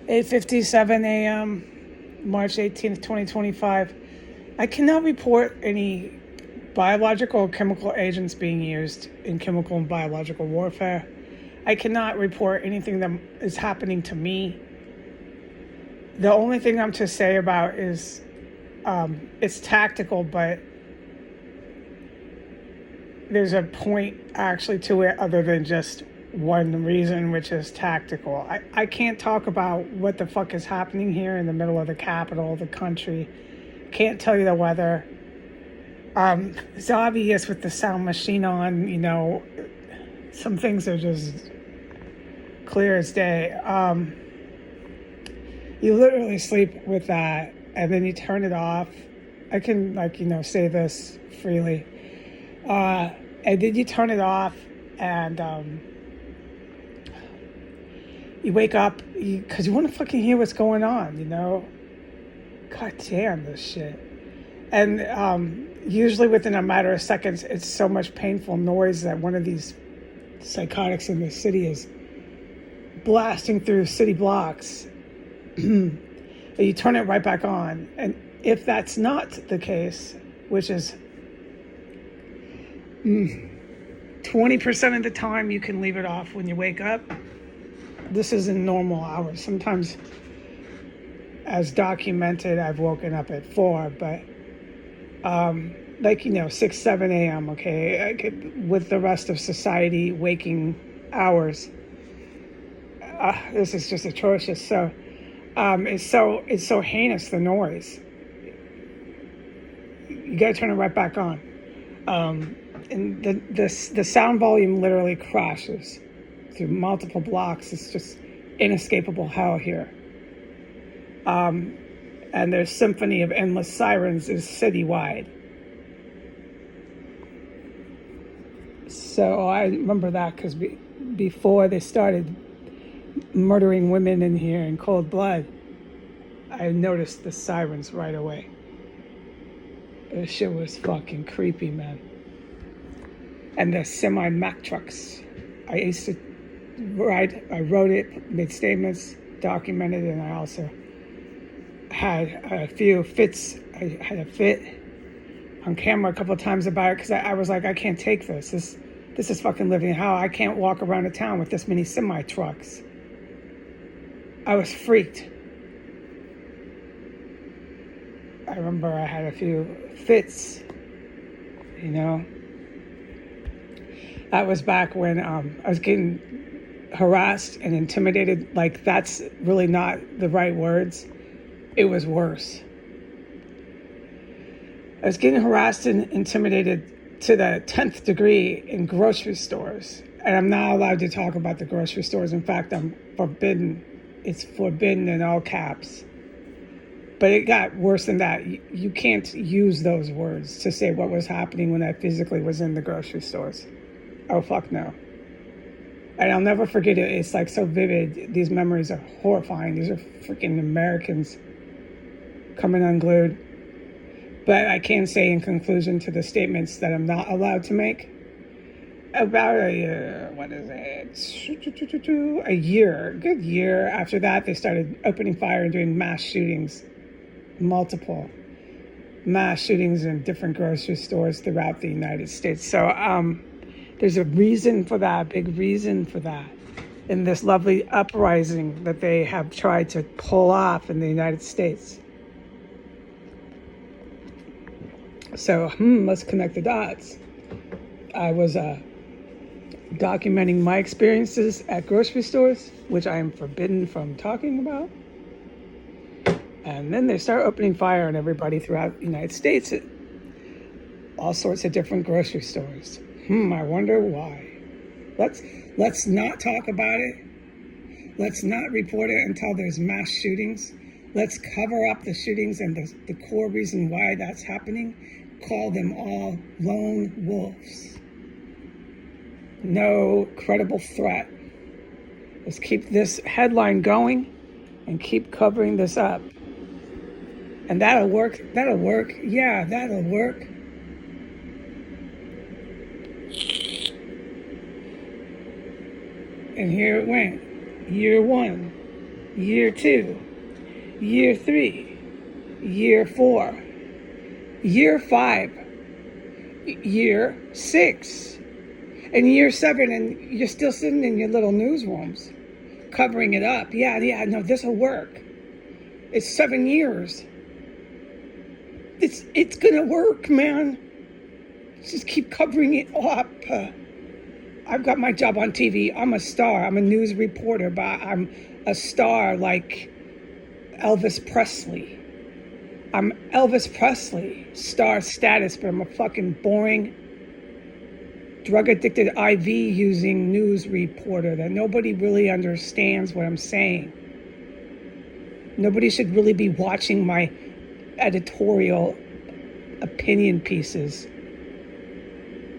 8:57 a.m., March 18th, 2025. I cannot report any biological or chemical agents being used in chemical and biological warfare. I cannot report anything that is happening to me. The only thing I'm to say about is it's tactical, but there's a point actually to it other than just one reason, which is tactical. I can't talk about what the fuck is happening here in the middle of the capital of the country. Can't tell you the weather. It's obvious with the sound machine on, some things are just clear as day. You literally sleep with that and then you turn it off. I can, say this freely. And then you turn it off and you wake up because you want to fucking hear what's going on, God damn this shit. And usually within a matter of seconds, it's so much painful noise that one of these psychotics in the city is blasting through city blocks. You turn it right back on. And if that's not the case, which is 20% of the time you can leave it off when you wake up. This is in normal hours. Sometimes, as documented, I've woken up at 4, but 6, 7 a.m., okay, with the rest of society waking hours. This is just atrocious. So it's so heinous, the noise. You gotta turn it right back on. And the sound volume literally crashes through multiple blocks. It's just inescapable hell here. And their symphony of endless sirens is citywide. So I remember that because before they started murdering women in here in cold blood, I noticed the sirens right away. This shit was fucking creepy, man. And the semi-Mack trucks. I used to ride, I wrote it, made statements, documented, and I also had a few fits. I had a fit on camera a couple of times about it because I was like, I can't take this. This is fucking living hell. I can't walk around a town with this many semi-trucks. I was freaked. I remember I had a few fits, That was back when I was getting harassed and intimidated. Like, that's really not the right words. It was worse. I was getting harassed and intimidated to the 10th degree in grocery stores. And I'm not allowed to talk about the grocery stores. In fact, I'm forbidden. It's forbidden in all caps. But it got worse than that. You can't use those words to say what was happening when I physically was in the grocery stores. Oh, fuck no. And I'll never forget it. It's like so vivid. These memories are horrifying. These are freaking Americans coming unglued. But I can say in conclusion to the statements that I'm not allowed to make, about a good year after that, they started opening fire and doing mass shootings, multiple mass shootings in different grocery stores throughout the United States. So there's a reason for that, big reason for that, in this lovely uprising that they have tried to pull off in the United States. So let's connect the dots. I was documenting my experiences at grocery stores, which I am forbidden from talking about. And then they start opening fire on everybody throughout the United States at all sorts of different grocery stores. I wonder why. Let's not talk about it. Let's not report it until there's mass shootings. Let's cover up the shootings and the core reason why that's happening. Call them all lone wolves. No credible threat. Let's keep this headline going and keep covering this up. And that'll work. Yeah, that'll work. And here it went. Year 1. year 2, year 3, year 4, year 5, year 6, and year 7, and you're still sitting in your little newsrooms covering it up. Yeah, no, this will work. It's 7 years. It's gonna work, man. Just keep covering it up. I've got my job on TV. I'm a star. I'm a news reporter, but I'm a star like Elvis Presley. I'm Elvis Presley, star status, but I'm a fucking boring, drug-addicted IV using news reporter that nobody really understands what I'm saying. Nobody should really be watching my editorial opinion pieces.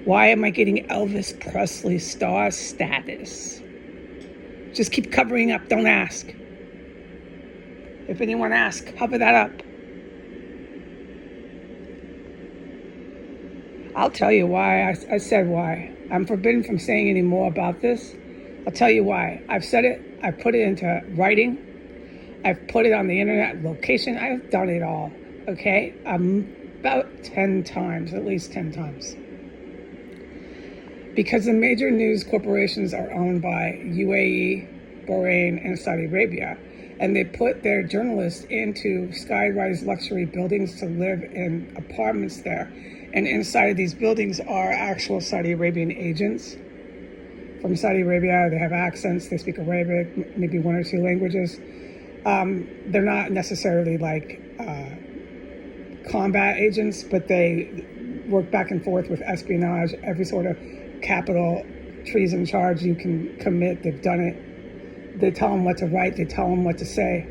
Why am I getting Elvis Presley star status? Just keep covering up, don't ask. If anyone asks, cover that up. I'll tell you why. I said why. I'm forbidden from saying any more about this. I'll tell you why. I've said it. I've put it into writing. I've put it on the internet, location. I've done it all. Okay? About 10 times, at least 10 times. Because the major news corporations are owned by UAE, Bahrain, and Saudi Arabia. And they put their journalists into sky-rise luxury buildings to live in apartments there. And inside of these buildings are actual Saudi Arabian agents from Saudi Arabia. They have accents, they speak Arabic, maybe 1 or 2 languages. They're not necessarily like combat agents, but they work back and forth with espionage, every sort of capital treason charge you can commit. They've done it. They tell them what to write. They tell them what to say.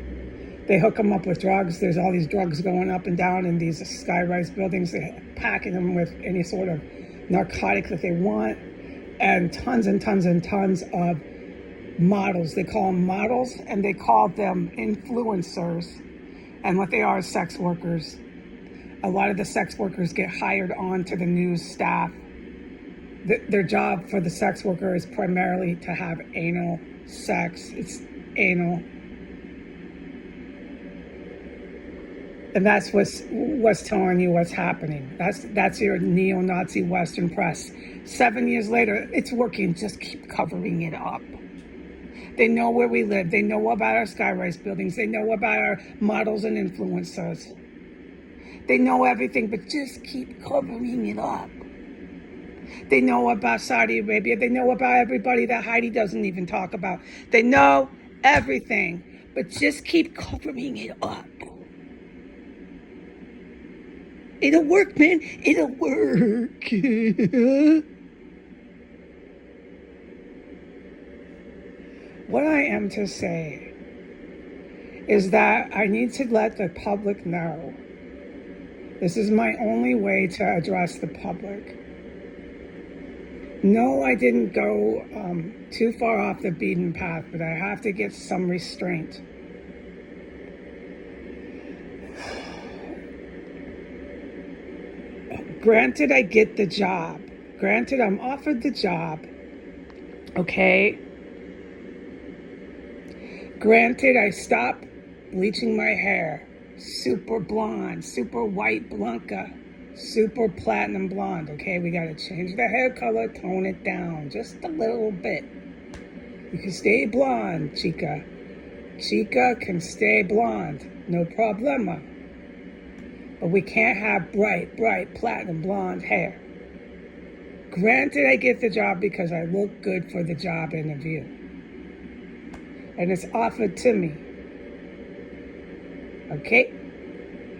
They hook them up with drugs. There's all these drugs going up and down in these sky-rise buildings. They're packing them with any sort of narcotic that they want, and tons and tons and tons of models. They call them models, and they call them influencers. And what they are is sex workers. A lot of the sex workers get hired on to the news staff. Their job for the sex worker is primarily to have anal sex. It's anal. And that's what's telling you what's happening. That's your neo-Nazi Western press. 7 years later, it's working. Just keep covering it up. They know where we live. They know about our skyrise buildings. They know about our models and influencers. They know everything, but just keep covering it up. They know about Saudi Arabia. They know about everybody that Heidi doesn't even talk about. They know everything, but just keep covering it up. It'll work, man. It'll work. What I am to say is that I need to let the public know. This is my only way to address the public. No, I didn't go too far off the beaten path, but I have to get some restraint. Granted, I get the job. Granted, I'm offered the job. Okay? Granted, I stop bleaching my hair. Super blonde, super white Blanca, super platinum blonde. Okay, we gotta change the hair color, tone it down just a little bit. You can stay blonde, chica. Chica can stay blonde, no problema. But we can't have bright platinum blonde hair. Granted, I get the job because I look good for the job interview. And it's offered to me. Okay?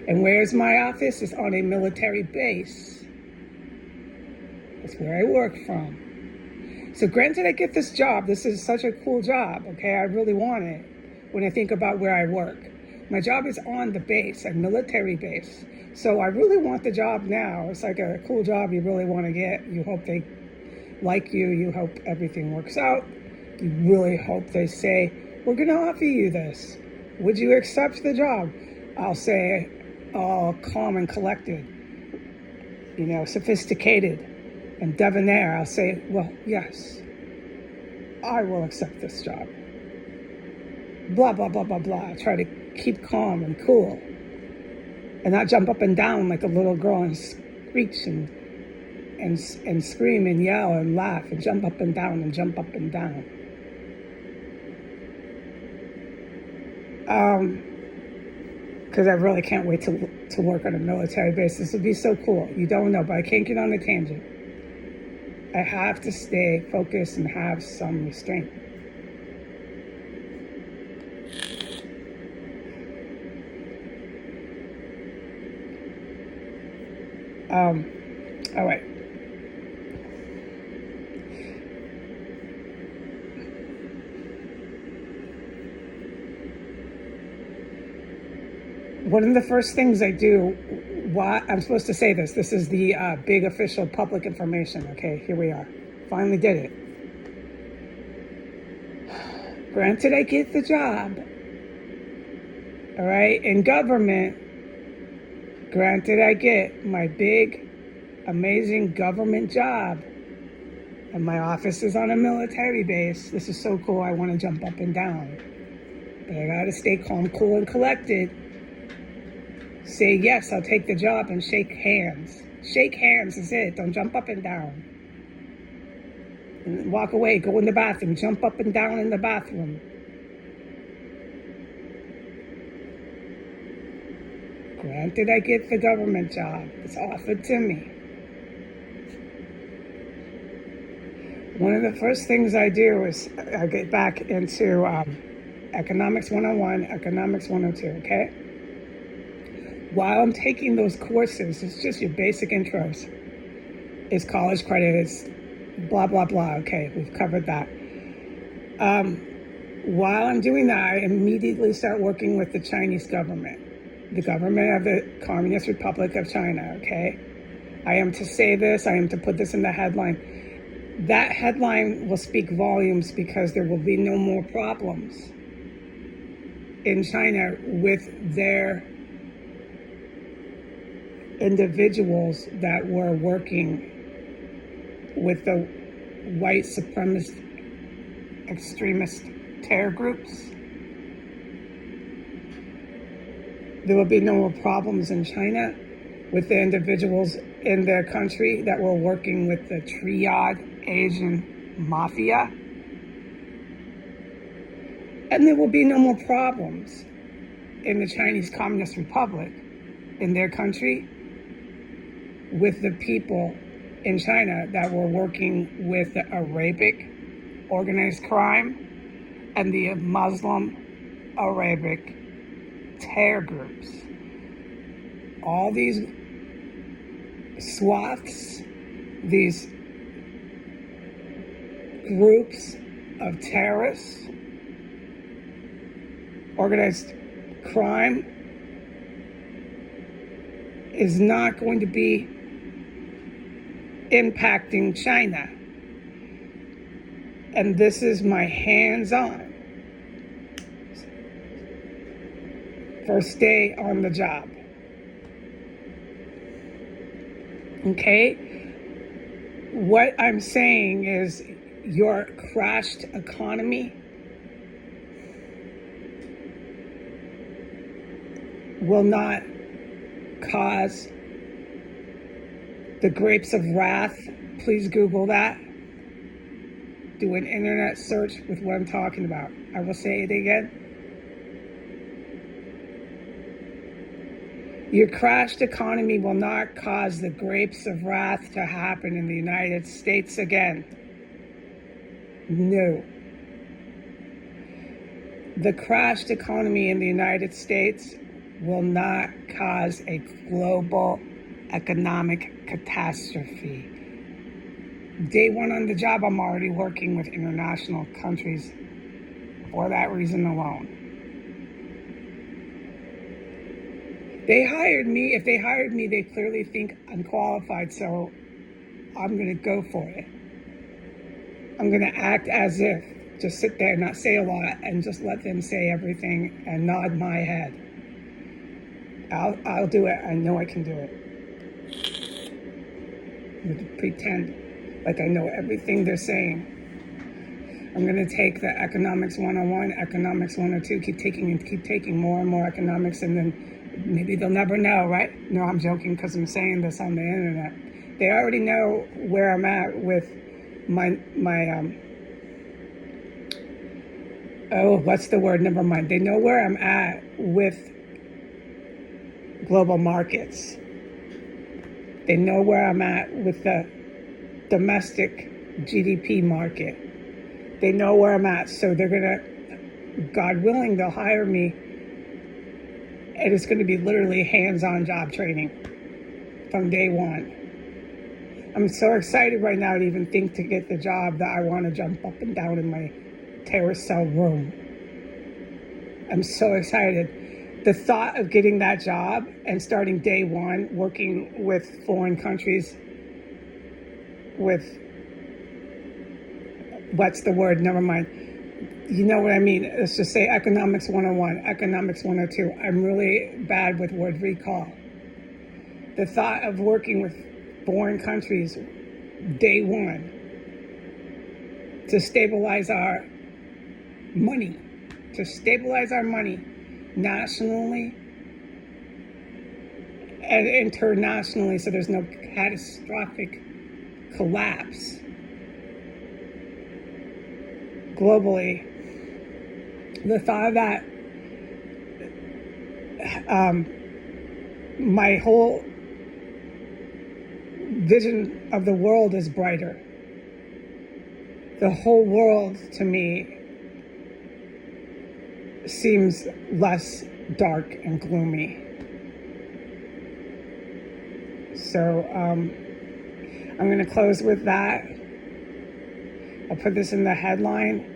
And where's my office? It's on a military base. That's where I work from. So granted, I get this job. This is such a cool job, okay? I really want it when I think about where I work. My job is on the base, a military base. So I really want the job now. It's like a cool job you really want to get. You hope they like you. You hope everything works out. You really hope they say, we're going to offer you this. Would you accept the job? I'll say, all calm and collected, sophisticated and debonair. I'll say, well, yes, I will accept this job. blah, blah, blah, blah, blah. I try to keep calm and cool and not jump up and down like a little girl and screech and scream and yell and laugh and jump up and down and jump up and down. Because I really can't wait to work on a military base. This would be so cool. You don't know, but I can't get on a tangent. I have to stay focused and have some restraint. All right. One of the first things I do, why I'm supposed to say this. This is the big official public information. Okay, here we are. Finally did it. Granted, I get the job. All right, in government. Granted, I get my big, amazing government job. And my office is on a military base. This is so cool. I want to jump up and down. But I got to stay calm, cool, and collected. Say, yes, I'll take the job and shake hands. Shake hands is it. Don't jump up and down. And walk away. Go in the bathroom. Jump up and down in the bathroom. Granted, I get the government job. It's offered to me. One of the first things I do is I get back into Economics 101, Economics 102, okay? While I'm taking those courses, it's just your basic intros. It's college credit, it's blah, blah, blah. Okay, we've covered that. While I'm doing that, I immediately start working with the Chinese government, the government of the Communist Republic of China, okay? I am to say this, I am to put this in the headline. That headline will speak volumes because there will be no more problems in China with their individuals that were working with the white supremacist extremist terror groups. There will be no more problems in China with the individuals in their country that were working with the triad Asian mafia. And there will be no more problems in the Chinese Communist Republic, in their country, with the people in China that were working with the Arabic organized crime and the Muslim Arabic terror groups. All these swaths, these groups of terrorists, organized crime, is not going to be impacting China. And this is my hands-on. First day on the job. Okay? What I'm saying is your crashed economy will not cause the grapes of wrath. Please Google that. Do an internet search with what I'm talking about. I will say it again. Your crashed economy will not cause the grapes of wrath to happen in the United States again. No. The crashed economy in the United States will not cause a global economic catastrophe. Day one on the job, I'm already working with international countries for that reason alone. They hired me. If they hired me, they clearly think I'm qualified, so I'm going to go for it. I'm going to act as if, just sit there, not say a lot, and just let them say everything and nod my head. I'll do it. I know I can do it. I'm going to pretend like I know everything they're saying. I'm going to take the economics 101, economics 102, keep taking more and more economics, and then maybe they'll never know, right? No, I'm joking because I'm saying this on the internet. They already know where I'm at with my what's the word? Never mind. They know where I'm at with global markets. They know where I'm at with the domestic GDP market. They know where I'm at, so they're gonna, God willing, they'll hire me, and it's gonna be literally hands-on job training from day one. I'm so excited right now to even think to get the job that I want to jump up and down in my terrace cell room. I'm so excited. The thought of getting that job and starting day one, working with foreign countries, with, what's the word? Never mind. You know what I mean? Let's just say economics 101, economics 102. I'm really bad with word recall. The thought of working with foreign countries day one to stabilize our money, nationally and internationally, so there's no catastrophic collapse globally. The thought of that, my whole vision of the world is brighter. The whole world to me seems less dark and gloomy. So I'm going to close with that. I'll put this in the headline.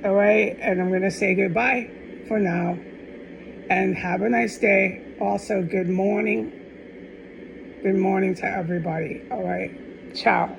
All right, and I'm going to say goodbye for now. And have a nice day. Also, good morning. Good morning to everybody. All right, ciao.